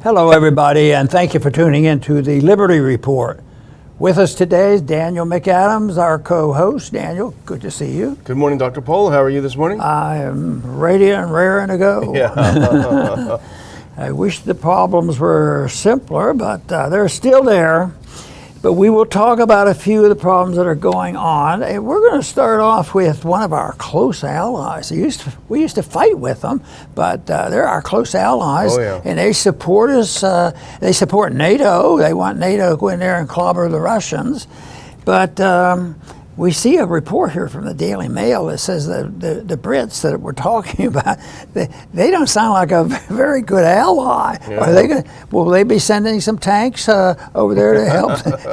Hello, everybody, and thank you for tuning in to the Liberty Report. With us today is Daniel McAdams, our co-host. Daniel, good to see you. Good morning, Dr. Pohl. How are you this morning? I am ready and raring to go. Yeah. I wish the problems were simpler, but they're still there. But we will talk about a few of the problems that are going on. And we're going to start off with one of our close allies. We used to fight with them, but they're our close allies. Oh, yeah. And they support us. They support NATO. They want NATO to go in there and clobber the Russians. But we see a report here from the Daily Mail that says that the Brits that we're talking about, they don't sound like a very good ally. Yeah. Will they be sending some tanks over there to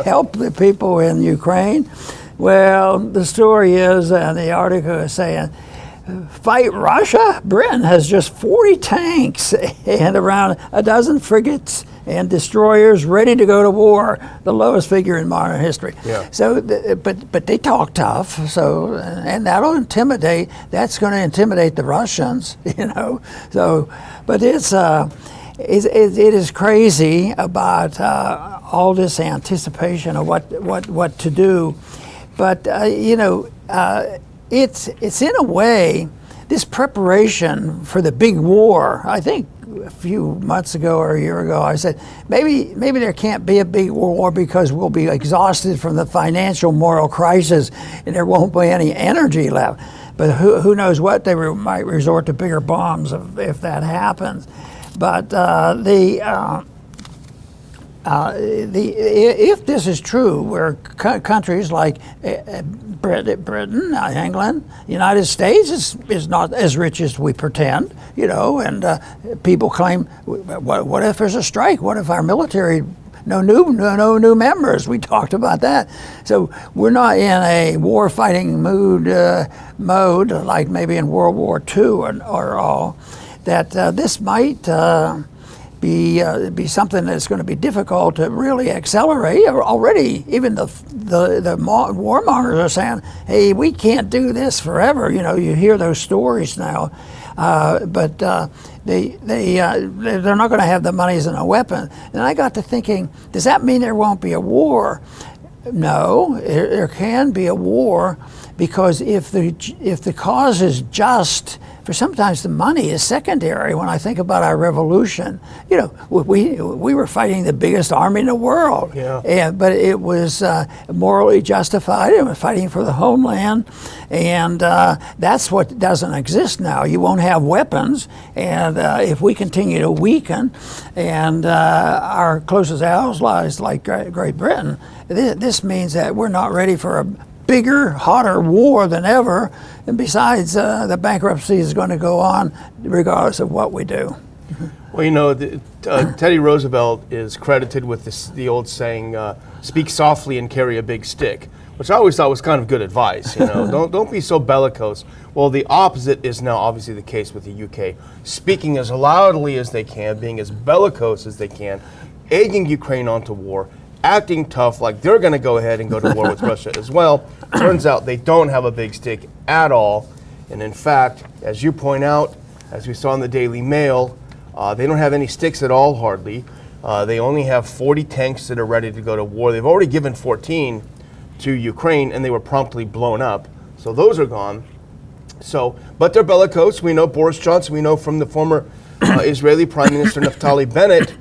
help the people in Ukraine? Well, the story is, and the article is saying, fight Russia? Britain has just 40 tanks and around a dozen frigates and destroyers ready to go to war, the lowest figure in modern history. Yeah. So, but they talk tough. So, and that'll intimidate. That's going to intimidate the Russians, you know. So, but it is crazy about all this anticipation of what to do. But it's in a way this preparation for the big war. I think a few months ago or a year ago, I said maybe there can't be a big war because we'll be exhausted from the financial moral crisis and there won't be any energy left. But who knows what, they might resort to bigger bombs if that happens. But if this is true, where countries like Britain, England, United States is not as rich as we pretend, you know, and people claim, what if there's a strike? What if our military, no new members? We talked about that. So we're not in a war fighting mode like maybe in World War II or all. That this might be something that's going to be difficult to really accelerate. Already, even the warmongers are saying, "Hey, we can't do this forever." You know, you hear those stories now, but they're not going to have the monies and a weapon. And I got to thinking, does that mean there won't be a war? No, there can be a war, because if the cause is just, for sometimes the money is secondary. When I think about our revolution, you know, we were fighting the biggest army in the world, but it was morally justified. It was fighting for the homeland, and that's what doesn't exist now. You won't have weapons, and if we continue to weaken, and our closest allies like Great Britain, this means that we're not ready for a bigger, hotter war than ever. And besides, the bankruptcy is going to go on regardless of what we do. Well, you know, Teddy Roosevelt is credited with the old saying, "Speak softly and carry a big stick," which I always thought was kind of good advice. You know, don't be so bellicose. Well, the opposite is now obviously the case with the UK, speaking as loudly as they can, being as bellicose as they can, egging Ukraine onto war, acting tough like they're going to go ahead and go to war with Russia as well. Turns out they don't have a big stick at all. And in fact, as you point out, as we saw in the Daily Mail, they don't have any sticks at all, hardly. They only have 40 tanks that are ready to go to war. They've already given 14 to Ukraine, and they were promptly blown up. So those are gone. So, but they're bellicose. We know Boris Johnson, we know from the former Israeli Prime Minister Naftali Bennett,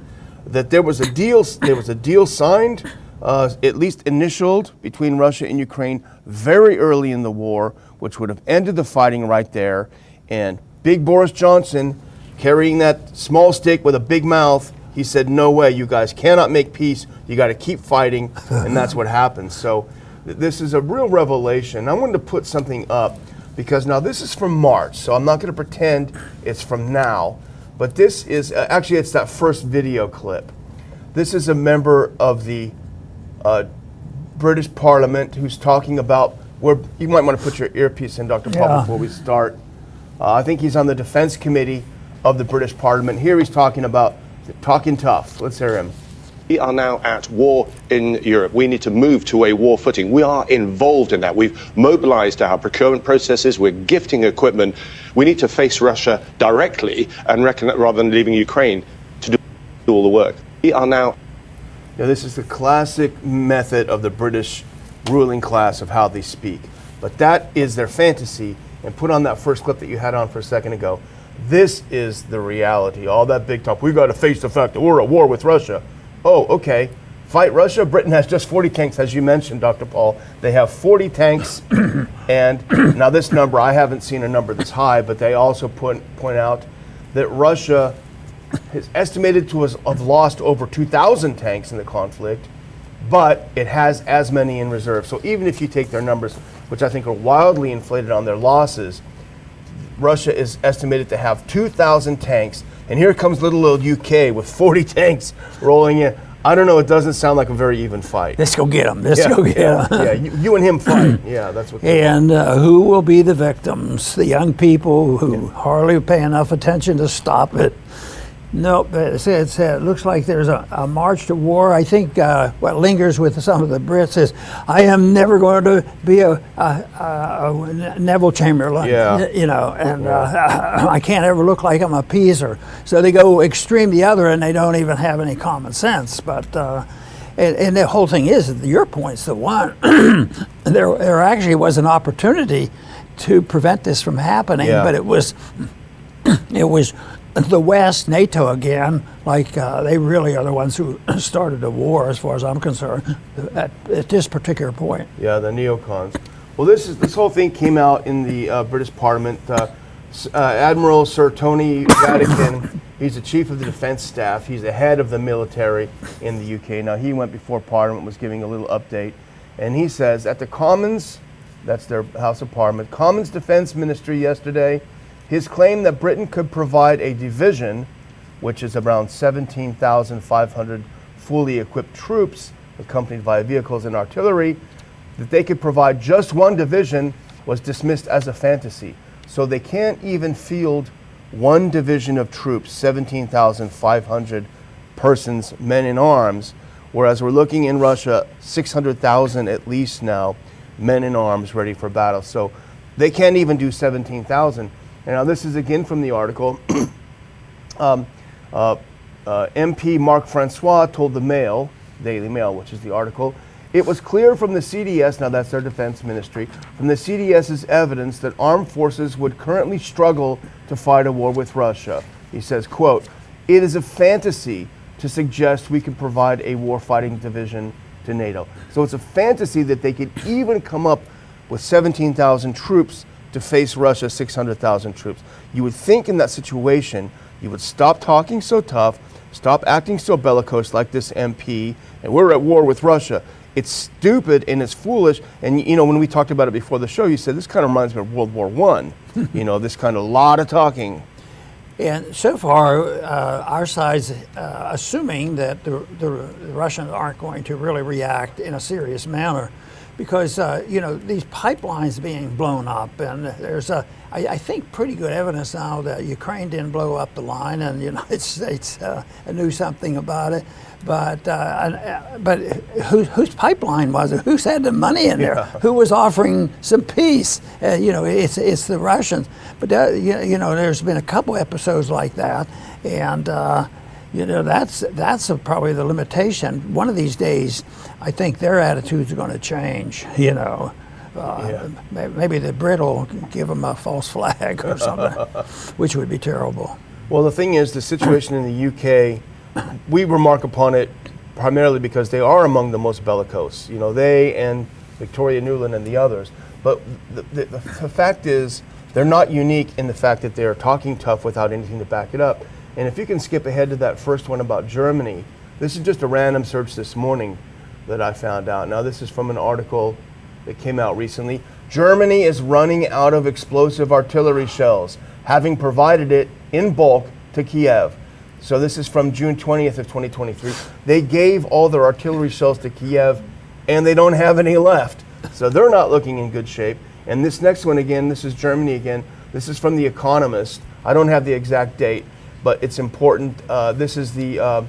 that there was a deal signed, at least initialed, between Russia and Ukraine very early in the war, which would have ended the fighting right there. And big Boris Johnson, carrying that small stick with a big mouth, he said, "No way, you guys cannot make peace. You got to keep fighting," and that's what happened. So this is a real revelation. I wanted to put something up because now this is from March, so I'm not going to pretend it's from now. But this is, actually it's that first video clip. This is a member of the British Parliament who's talking about, where you might want to put your earpiece in, Dr. Paul, before we start. I think he's on the Defense Committee of the British Parliament. Here he's talking about talking tough. Let's hear him. We are now at war in Europe. We need to move to a war footing. We are involved in that. We've mobilized our procurement processes. We're gifting equipment. We need to face Russia directly and rather than leaving Ukraine to do. do all the work. We are now. Now, this is the classic method of the British ruling class of how they speak. But that is their fantasy. And put on that first clip that you had on for a second ago. This is the reality. All that big talk. We've got to face the fact that we're at war with Russia. Oh, okay. Fight Russia. Britain has just 40 tanks, as you mentioned, Dr. Paul. They have 40 tanks. And now this number, I haven't seen a number this high, but they also point out that Russia is estimated to have lost over 2,000 tanks in the conflict, but it has as many in reserve. So even if you take their numbers, which I think are wildly inflated on their losses, Russia is estimated to have 2,000 tanks, and here comes little old UK with 40 tanks rolling in. I don't know, it doesn't sound like a very even fight. Let's go get them. Let's go get them. Yeah, you and him fight. Yeah, that's what. And who will be the victims? The young people who hardly pay enough attention to stop it. Nope, it looks like there's a march to war. I think what lingers with some of the Brits is, I am never going to be a Neville Chamberlain, I can't ever look like I'm a appeaser. So they go extreme the other, and they don't even have any common sense. But and the whole thing is, your point's the one. there actually was an opportunity to prevent this from happening, but it was the West, NATO again, they really are the ones who started the war, as far as I'm concerned, at this particular point. Yeah, the neocons. Well, this whole thing came out in the British Parliament. Admiral Sir Tony Radakin, he's the chief of the defense staff. He's the head of the military in the UK. Now, he went before Parliament, was giving a little update, and he says at the Commons, that's their House of Parliament, Commons Defense Ministry yesterday, his claim that Britain could provide a division, which is around 17,500 fully equipped troops accompanied by vehicles and artillery, that they could provide just one division was dismissed as a fantasy. So they can't even field one division of troops, 17,500 persons, men in arms, whereas we're looking in Russia, 600,000 at least now, men in arms ready for battle. So they can't even do 17,000. And now this is again from the article. MP Marc Francois told the Mail, Daily Mail, which is the article, it was clear from the CDS, now that's their defense ministry, from the CDS's evidence that armed forces would currently struggle to fight a war with Russia. He says, quote, it is a fantasy to suggest we can provide a warfighting division to NATO. So it's a fantasy that they could even come up with 17,000 troops to face Russia's 600,000 troops. You would think in that situation, you would stop talking so tough, stop acting so bellicose like this MP, and we're at war with Russia. It's stupid and it's foolish. And when we talked about it before the show, you said this kind of reminds me of World War I. This kind of lot of talking. And so far, our side's assuming that the Russians aren't going to really react in a serious manner, because these pipelines being blown up, and there's I think pretty good evidence now that Ukraine didn't blow up the line, and the United States knew something about it. But whose pipeline was it? Who had the money in there? Who was offering some peace? It's the Russians. But there's been a couple episodes like that, and that's probably the limitation. One of these days, I think their attitudes are going to change. Maybe the Brit will give them a false flag or something, which would be terrible. Well, the thing is, the situation in the UK, we remark upon it primarily because they are among the most bellicose. They and Victoria Nuland and the others. But the fact is, they're not unique in the fact that they are talking tough without anything to back it up. And if you can skip ahead to that first one about Germany, this is just a random search this morning that I found out. Now, this is from an article that came out recently. Germany is running out of explosive artillery shells, having provided it in bulk to Kiev. So this is from June 20th of 2023. They gave all their artillery shells to Kiev, and they don't have any left. So they're not looking in good shape. And this next one again, this is Germany again. This is from The Economist. I don't have the exact date, but it's important. This is the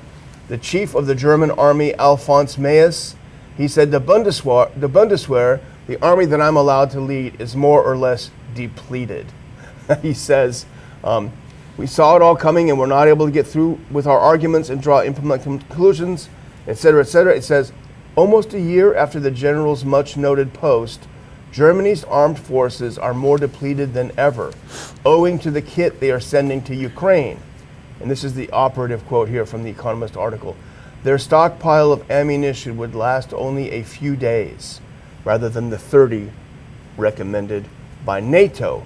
chief of the German army, Alphonse Mayes. He said, the Bundeswehr, the army that I'm allowed to lead, is more or less depleted. He says, We saw it all coming and we're not able to get through with our arguments and draw implement conclusions, etc., etc. It says, almost a year after the general's much noted post, Germany's armed forces are more depleted than ever, owing to the kit they are sending to Ukraine. And this is the operative quote here from the Economist article. Their stockpile of ammunition would last only a few days, rather than the 30 recommended by NATO.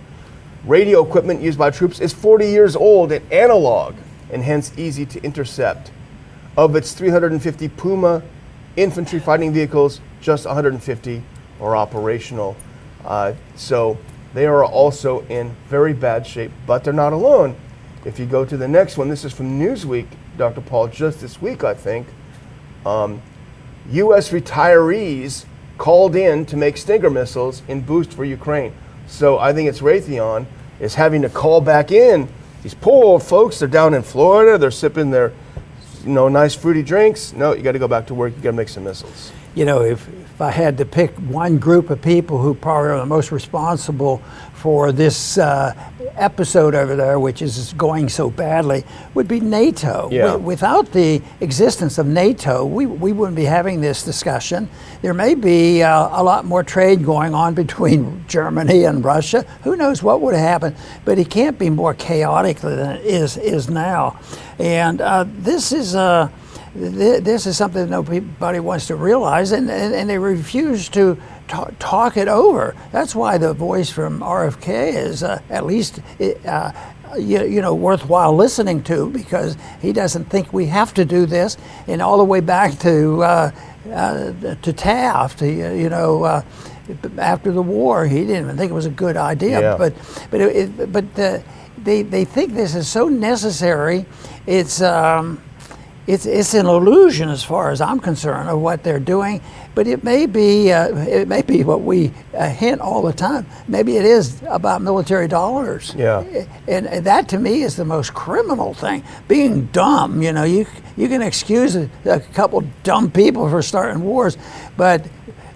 Radio equipment used by troops is 40 years old and analog, and hence easy to intercept. Of its 350 Puma infantry fighting vehicles, just 150 are operational. So they are also in very bad shape, but they're not alone. If you go to the next one, this is from Newsweek, Dr. Paul, just this week, I think. U.S. retirees called in to make Stinger missiles in boost for Ukraine. So I think it's Raytheon is having to call back in. These poor old folks, they're down in Florida, they're sipping their nice fruity drinks. No, you got to go back to work, you got to make some missiles. If I had to pick one group of people who probably are the most responsible for this episode over there, which is going so badly, would be NATO. Yeah. Without the existence of NATO, we wouldn't be having this discussion. There may be a lot more trade going on between Germany and Russia. Who knows what would happen? But it can't be more chaotic than it is now. And this is something nobody wants to realize, and they refuse to talk it over. That's why the voice from RFK is at least worthwhile listening to, because he doesn't think we have to do this. And all the way back to Taft, after the war, he didn't even think it was a good idea. Yeah. But they think this is so necessary. It's an illusion, as far as I'm concerned, of what they're doing. But it may be what we hint all the time. Maybe it is about military dollars. Yeah. And that to me is the most criminal thing. Being dumb, you can excuse a couple dumb people for starting wars, but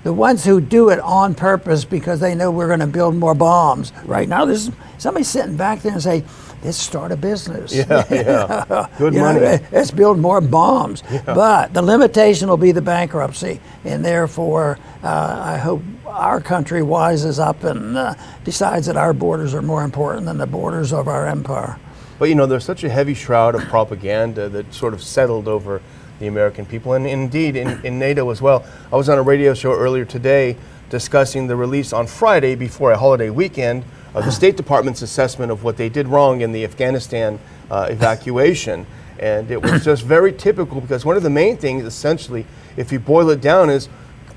the ones who do it on purpose because they know we're going to build more bombs. Right now, there's somebody sitting back there and say, let's start a business. Yeah. Good money. Let's build more bombs. Yeah. But the limitation will be the bankruptcy. And therefore, I hope our country wises up and decides that our borders are more important than the borders of our empire. But there's such a heavy shroud of propaganda that sort of settled over the American people, and indeed in NATO as well. I was on a radio show earlier today discussing the release on Friday before a holiday weekend of the State Department's assessment of what they did wrong in the Afghanistan evacuation. And it was just very typical, because one of the main things, essentially, if you boil it down, is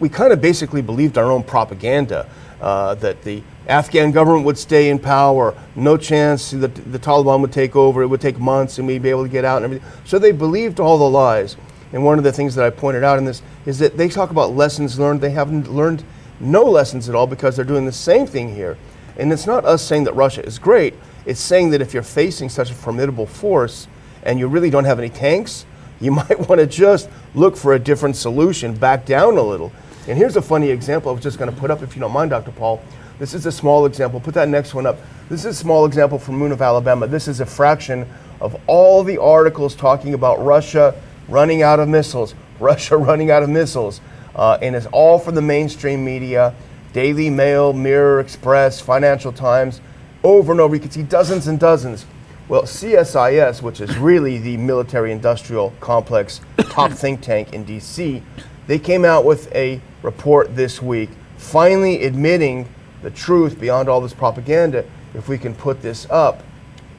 we kind of basically believed our own propaganda, that the Afghan government would stay in power, no chance that the Taliban would take over, it would take months and we'd be able to get out and everything. So they believed all the lies. And one of the things that I pointed out in this is that they talk about lessons learned. They haven't learned no lessons at all, because they're doing the same thing here. And it's not us saying that Russia is great. It's saying that if you're facing such a formidable force and you really don't have any tanks, you might want to just look for a different solution, back down a little. And here's a funny example I was just going to put up, if you don't mind, Dr. Paul. This is a small example. Put that next one up. This is a small example from Moon of Alabama. This is a fraction of all the articles talking about Russia running out of missiles, Russia running out of missiles. And it's all from the mainstream media, Daily Mail, Mirror, Express, Financial Times, over and over. You can see dozens and dozens. Well, CSIS, which is really the military-industrial complex top think tank in D.C., they came out with a report this week, finally admitting the truth beyond all this propaganda. If we can put this up,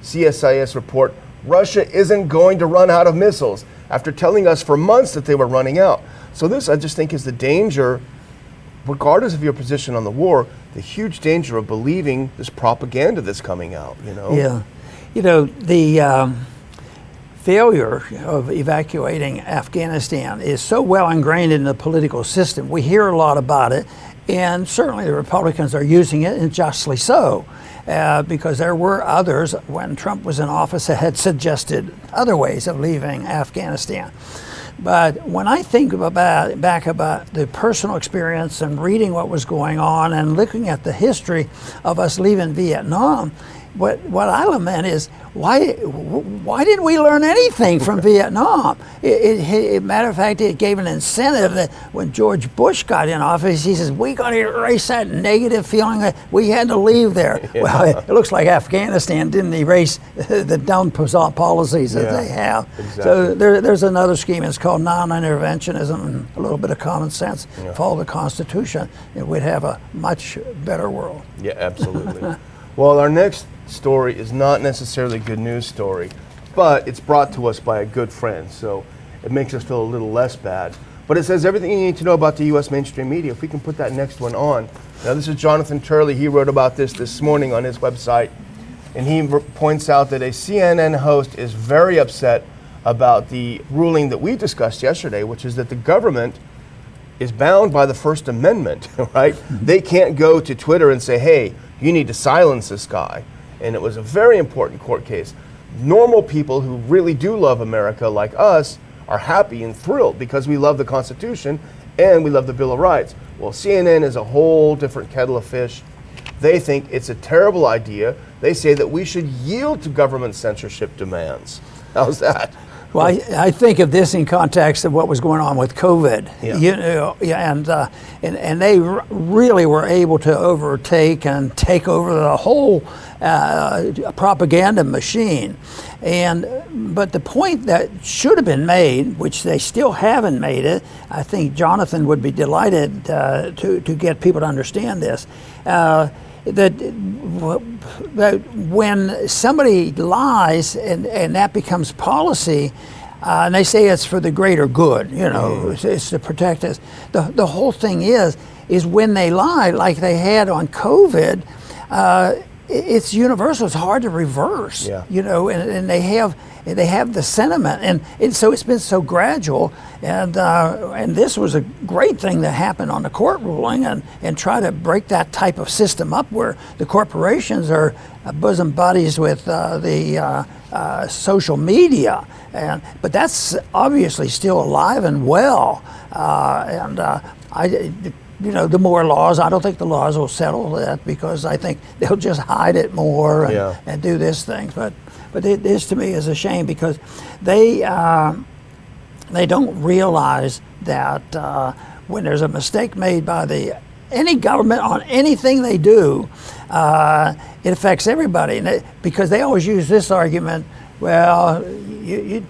CSIS report, Russia isn't going to run out of missiles, after telling us for months that they were running out. So this, I just think, is the danger, regardless of your position on the war, the huge danger of believing this propaganda that's coming out, Yeah. The failure of evacuating Afghanistan is so well ingrained in the political system. We hear a lot about it, and certainly the Republicans are using it, and justly so. Because there were others, when Trump was in office, that had suggested other ways of leaving Afghanistan. But when I think back about the personal experience and reading what was going on and looking at the history of us leaving Vietnam, what I lament is why didn't we learn anything from Vietnam? Matter of fact, it gave an incentive that when George Bush got in office, he says, we got to erase that negative feeling that we had to leave there. Yeah. Well, it looks like Afghanistan didn't erase the dumb policies that they have. Exactly. So there's another scheme. It's called non-interventionism and a little bit of common sense. Yeah. Follow the Constitution, and we'd have a much better world. Yeah, absolutely. Well, our next story is not necessarily a good news story, but it's brought to us by a good friend, so it makes us feel a little less bad. But it says everything you need to know about the U.S. mainstream media. If we can put that next one on. Now, this is Jonathan Turley. He wrote about this morning on his website, and he points out that a CNN host is very upset about the ruling that we discussed yesterday, which is that the government is bound by the First Amendment, right? They can't go to Twitter and say, hey, you need to silence this guy. And it was a very important court case. Normal people who really do love America, like us, are happy and thrilled because we love the Constitution and we love the Bill of Rights. Well, CNN is a whole different kettle of fish. They think it's a terrible idea. They say that we should yield to government censorship demands. How's that? Well, I think of this in context of what was going on with COVID, and they really were able to overtake and take over the whole propaganda machine. But the point that should have been made, which they still haven't made it, I think Jonathan would be delighted to get people to understand this. That when somebody lies and that becomes policy, and they say it's for the greater good, it's to protect us. The whole thing is when they lie, like they had on COVID, it's universal. It's hard to reverse, and they have the sentiment, and so it's been so gradual, and this was a great thing that happened on the court ruling, and try to break that type of system up where the corporations are bosom buddies with the social media, but that's obviously still alive and well, the more laws, I don't think the laws will settle that, because I think they'll just hide it more and do this thing. But this to me is a shame, because they don't realize that when there's a mistake made by any government on anything they do, it affects everybody. Because they always use this argument. Well, you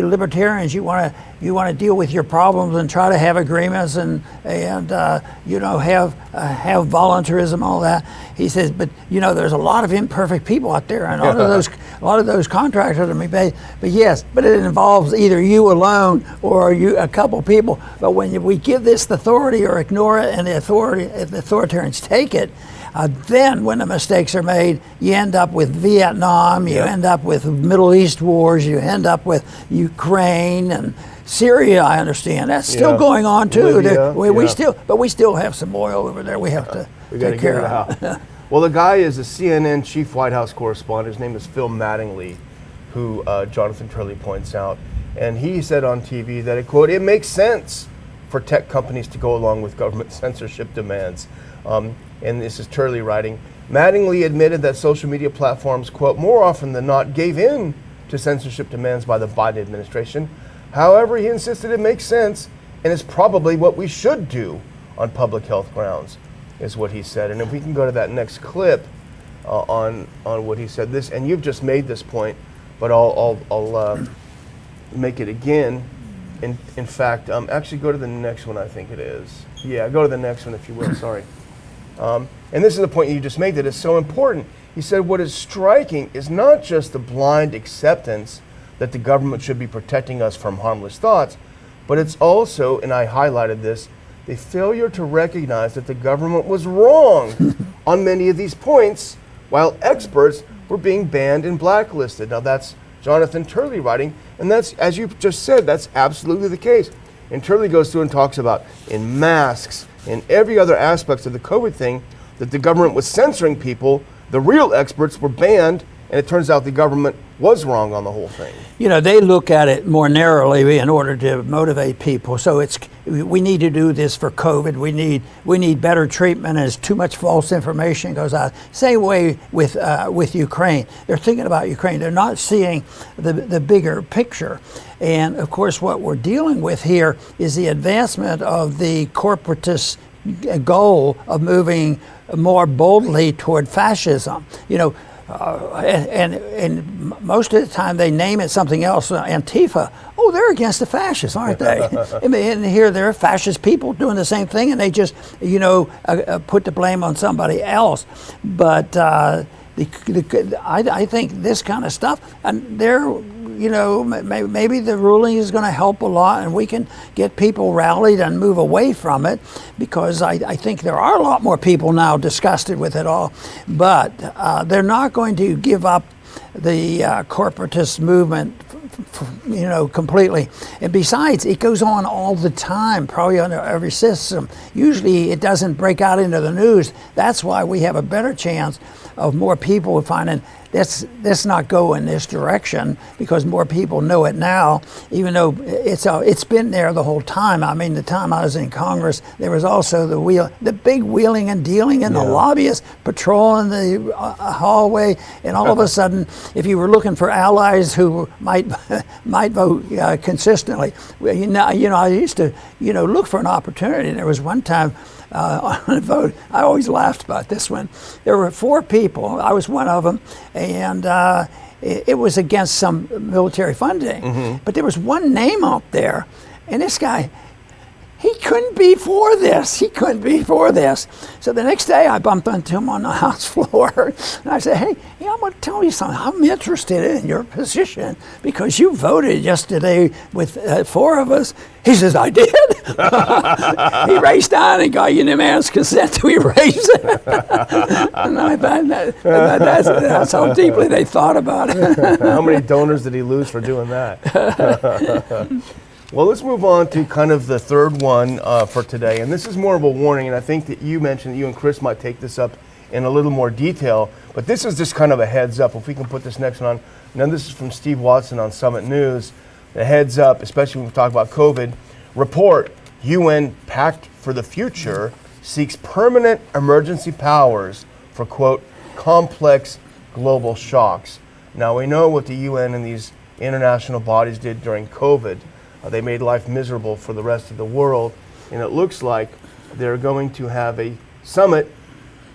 libertarians, you want to deal with your problems and try to have agreements and have voluntarism, all that. He says, but there's a lot of imperfect people out there, and a lot of those contracts are to be paid. But yes, but it involves either you alone or a couple people. But when we give this the authority or ignore it, and the authoritarians take it, then when the mistakes are made, you end up with Vietnam, you end up with Middle East wars, you end up with Ukraine and Syria. I understand that's still going on too. Libya, we still have some oil over there. We have to take care of. Well, the guy is a CNN chief White House correspondent. His name is Phil Mattingly, who Jonathan Turley points out, and he said on TV that, quote, it makes sense for tech companies to go along with government censorship demands. And this is Turley writing, Mattingly admitted that social media platforms, quote, more often than not gave in to censorship demands by the Biden administration. However, he insisted it makes sense and is probably what we should do on public health grounds, is what he said. And if we can go to that next clip on what he said, this, and you've just made this point, but I'll make it again. In fact, actually go to the next one, I think it is. Yeah, go to the next one if you will, sorry. And this is the point you just made that is so important. He said what is striking is not just the blind acceptance that the government should be protecting us from harmless thoughts, but it's also, and I highlighted this, the failure to recognize that the government was wrong on many of these points, while experts were being banned and blacklisted. Now that's Jonathan Turley writing, and that's, as you just said, that's absolutely the case. And Turley goes through and talks about in masks and every other aspect of the COVID thing that the government was censoring people, the real experts were banned, and it turns out the government was wrong on the whole thing. They look at it more narrowly in order to motivate people. So we need to do this for COVID. We need better treatment, as too much false information goes out. Same way with Ukraine. They're thinking about Ukraine. They're not seeing the bigger picture. And of course, what we're dealing with here is the advancement of the corporatist goal of moving more boldly toward fascism. And most of the time they name it something else. Antifa. Oh, they're against the fascists, aren't they? And here they're fascist people doing the same thing, and they just, put the blame on somebody else. But I think this kind of stuff, and maybe the ruling is going to help a lot, and we can get people rallied and move away from it, because I think there are a lot more people now disgusted with it all. But they're not going to give up the corporatist movement, completely. And besides, it goes on all the time, probably under every system. Usually it doesn't break out into the news. That's why we have a better chance of more people finding let's not go in this direction, because more people know it now, even though it's been there the whole time. I mean, the time I was in Congress, there was also the big wheeling and dealing, and the lobbyists patrolling the hallway, and all of a sudden, if you were looking for allies who might vote consistently, I used to look for an opportunity. There was one time on a vote, I always laughed about this one. There were 4 people. I was one of them, and it was against some military funding. But there was one name out there, and this guy, he couldn't be for this. He couldn't be for this. So the next day I bumped into him on the House floor, and I said, hey, I'm going to tell you something. I'm interested in your position because you voted yesterday with 4 of us. He says, I did. He raced on and got unanimous consent to erase it. And I find that's how deeply they thought about it. How many donors did he lose for doing that? Well, let's move on to kind of the third one for today. And this is more of a warning, and I think that you mentioned that you and Chris might take this up in a little more detail. But this is just kind of a heads up. If we can put this next one on. Now, this is from Steve Watson on Summit News. The heads up, especially when we talk about COVID. Report, UN Pact for the Future seeks permanent emergency powers for, quote, complex global shocks. Now, we know what the UN and these international bodies did during COVID. They made life miserable for the rest of the world, and it looks like they're going to have a summit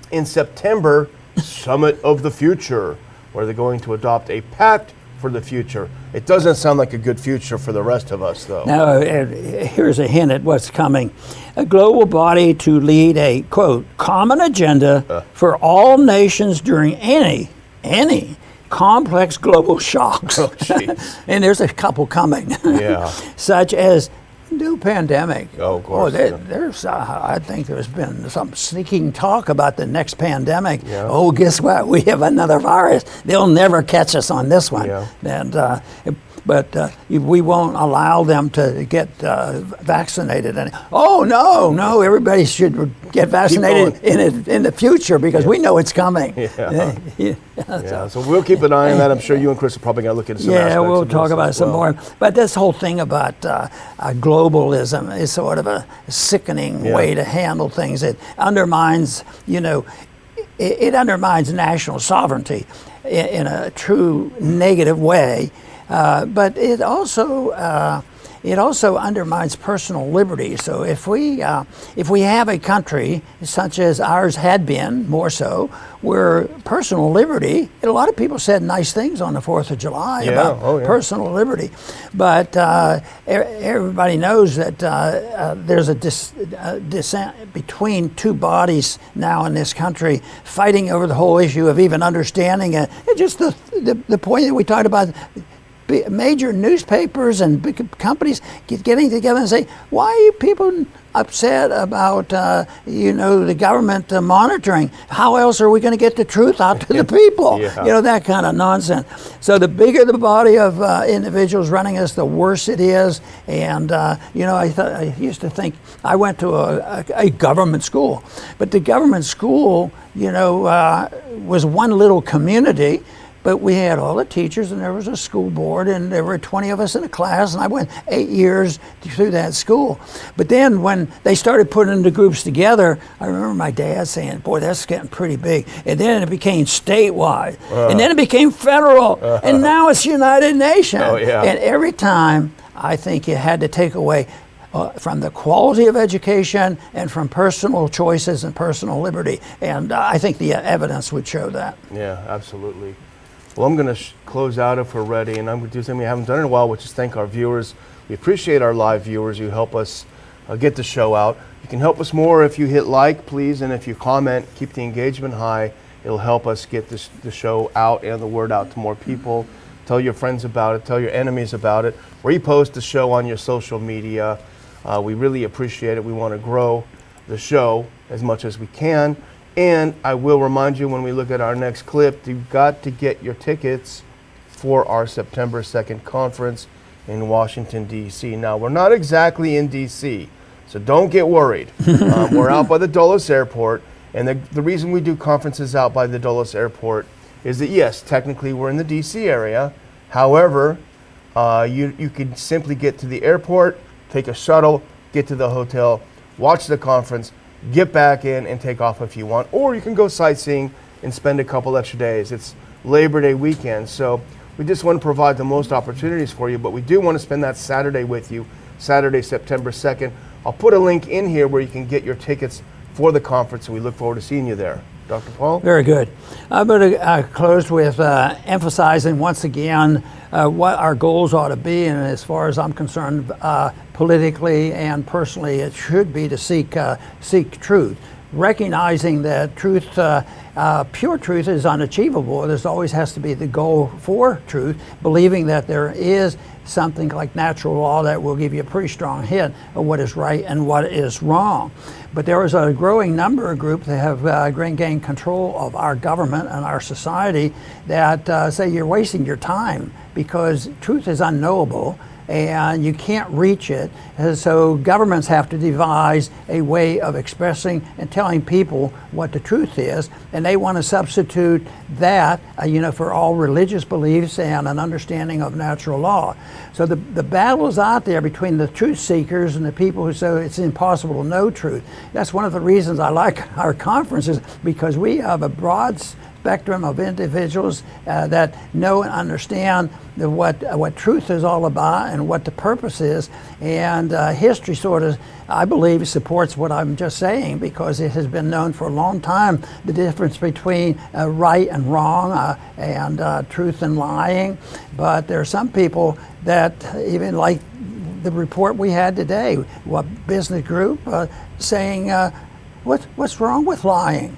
in September, Summit of the Future, where they're going to adopt a pact for the future. It doesn't sound like a good future for the rest of us, though. Now, here's a hint at what's coming. A global body to lead a, quote, common agenda for all nations during any complex global shocks. Oh, jeez. And there's a couple coming. Yeah. Such as new pandemic. Oh, of course. There's I think there's been some sneaking talk about the next pandemic. Yeah. Oh, guess what? We have another virus. They'll never catch us on this one. Yeah. And but we won't allow them to get vaccinated. And no, everybody should get vaccinated in the future, because we know it's coming. Yeah. So we'll keep an eye on that. I'm sure you and Chris are probably going to look at some aspects we'll of talk this about as some well. more. But this whole thing about globalism is sort of a sickening way to handle things. It undermines, it undermines national sovereignty in a true negative way. But it also undermines personal liberty. So if we have a country such as ours had been, more so, where personal liberty, and a lot of people said nice things on the 4th of July about personal liberty, but everybody knows that there's a dissent between 2 bodies now in this country fighting over the whole issue of even understanding it. And just the point that we talked about, major newspapers and big companies getting together and say, why are you people upset about the government monitoring? How else are we going to get the truth out to the people? That kind of nonsense. So the bigger the body of individuals running us, the worse it is. And I used to think, I went to a government school, but the government school was one little community. But we had all the teachers, and there was a school board, and there were 20 of us in a class, and I went 8 years through that school. But then when they started putting the groups together, I remember my dad saying, boy, that's getting pretty big. And then it became statewide, and then it became federal, and now it's United Nations. Oh, yeah. And every time, I think you had to take away from the quality of education and from personal choices and personal liberty. And I think the evidence would show that. Yeah, absolutely. Well, I'm going to close out if we're ready, and I'm going to do something we haven't done in a while, which is thank our viewers. We appreciate our live viewers who help us get the show out. You can help us more if you hit like, please, and if you comment, keep the engagement high. It'll help us get the show out and the word out to more people. Tell your friends about it. Tell your enemies about it. Repost the show on your social media. We really appreciate it. We want to grow the show as much as we can. And I will remind you when we look at our next clip, you've got to get your tickets for our September 2nd conference in Washington, D.C. Now, we're not exactly in D.C., so don't get worried. We're out by the Dulles Airport, and the reason we do conferences out by the Dulles Airport is that, yes, technically we're in the D.C. area. However, you can simply get to the airport, take a shuttle, get to the hotel, watch the conference, get back in and take off if you want, or you can go sightseeing and spend a couple extra days. It's Labor Day weekend, so we just want to provide the most opportunities for you, but we do want to spend that Saturday with you, Saturday, September 2nd. I'll put a link in here where you can get your tickets for the conference, and we look forward to seeing you there. Dr. Paul? Very good. I'm going to close with emphasizing once again what our goals ought to be, and as far as I'm concerned, politically and personally, it should be to seek truth, recognizing that truth, pure truth, is unachievable. There always has to be the goal for truth, believing that there is something like natural law that will give you a pretty strong hint of what is right and what is wrong. But there is a growing number of groups that have gained control of our government and our society that say you're wasting your time because truth is unknowable and you can't reach it. And so governments have to devise a way of expressing and telling people what the truth is, and they want to substitute that for all religious beliefs and an understanding of natural law. So the battle is out there between the truth seekers and the people who say it's impossible to know truth. That's one of the reasons I like our conferences, because we have a broad spectrum of individuals that know and understand what truth is all about and what the purpose is. And history sort of, I believe, supports what I'm just saying, because it has been known for a long time the difference between right and wrong and truth and lying. But there are some people that, even like the report we had today, what business group saying, what's wrong with lying?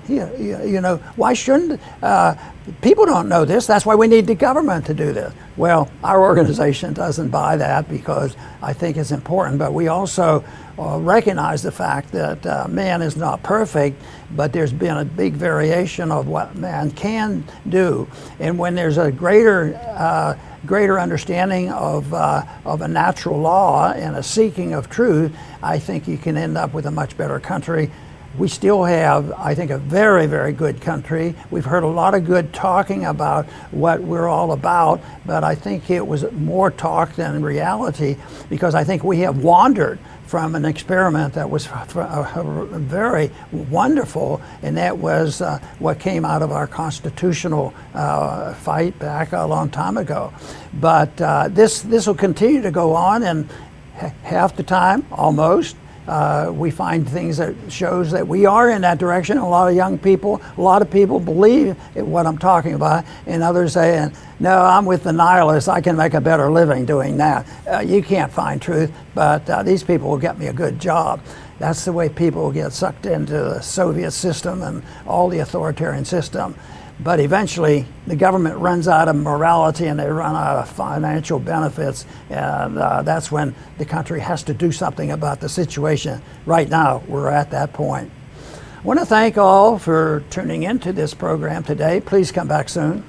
Why shouldn't people don't know this? That's why we need the government to do this. Well, our organization doesn't buy that, because I think it's important, but we also recognize the fact that man is not perfect, but there's been a big variation of what man can do. And when there's a greater understanding of a natural law and a seeking of truth, I think you can end up with a much better country. We still have, I think, a very, very good country. We've heard a lot of good talking about what we're all about, but I think it was more talk than reality, because I think we have wandered from an experiment that was very wonderful, and that was what came out of our constitutional fight back a long time ago. But this will continue to go on, and half the time, almost, we find things that shows that we are in that direction. A lot of people believe what I'm talking about, and others say, no, I'm with the nihilists, I can make a better living doing that. You can't find truth, but these people will get me a good job. That's the way people get sucked into the Soviet system and all the authoritarian system. But eventually, the government runs out of morality and they run out of financial benefits, and that's when the country has to do something about the situation. Right now, we're at that point. I want to thank all for tuning into this program today. Please come back soon.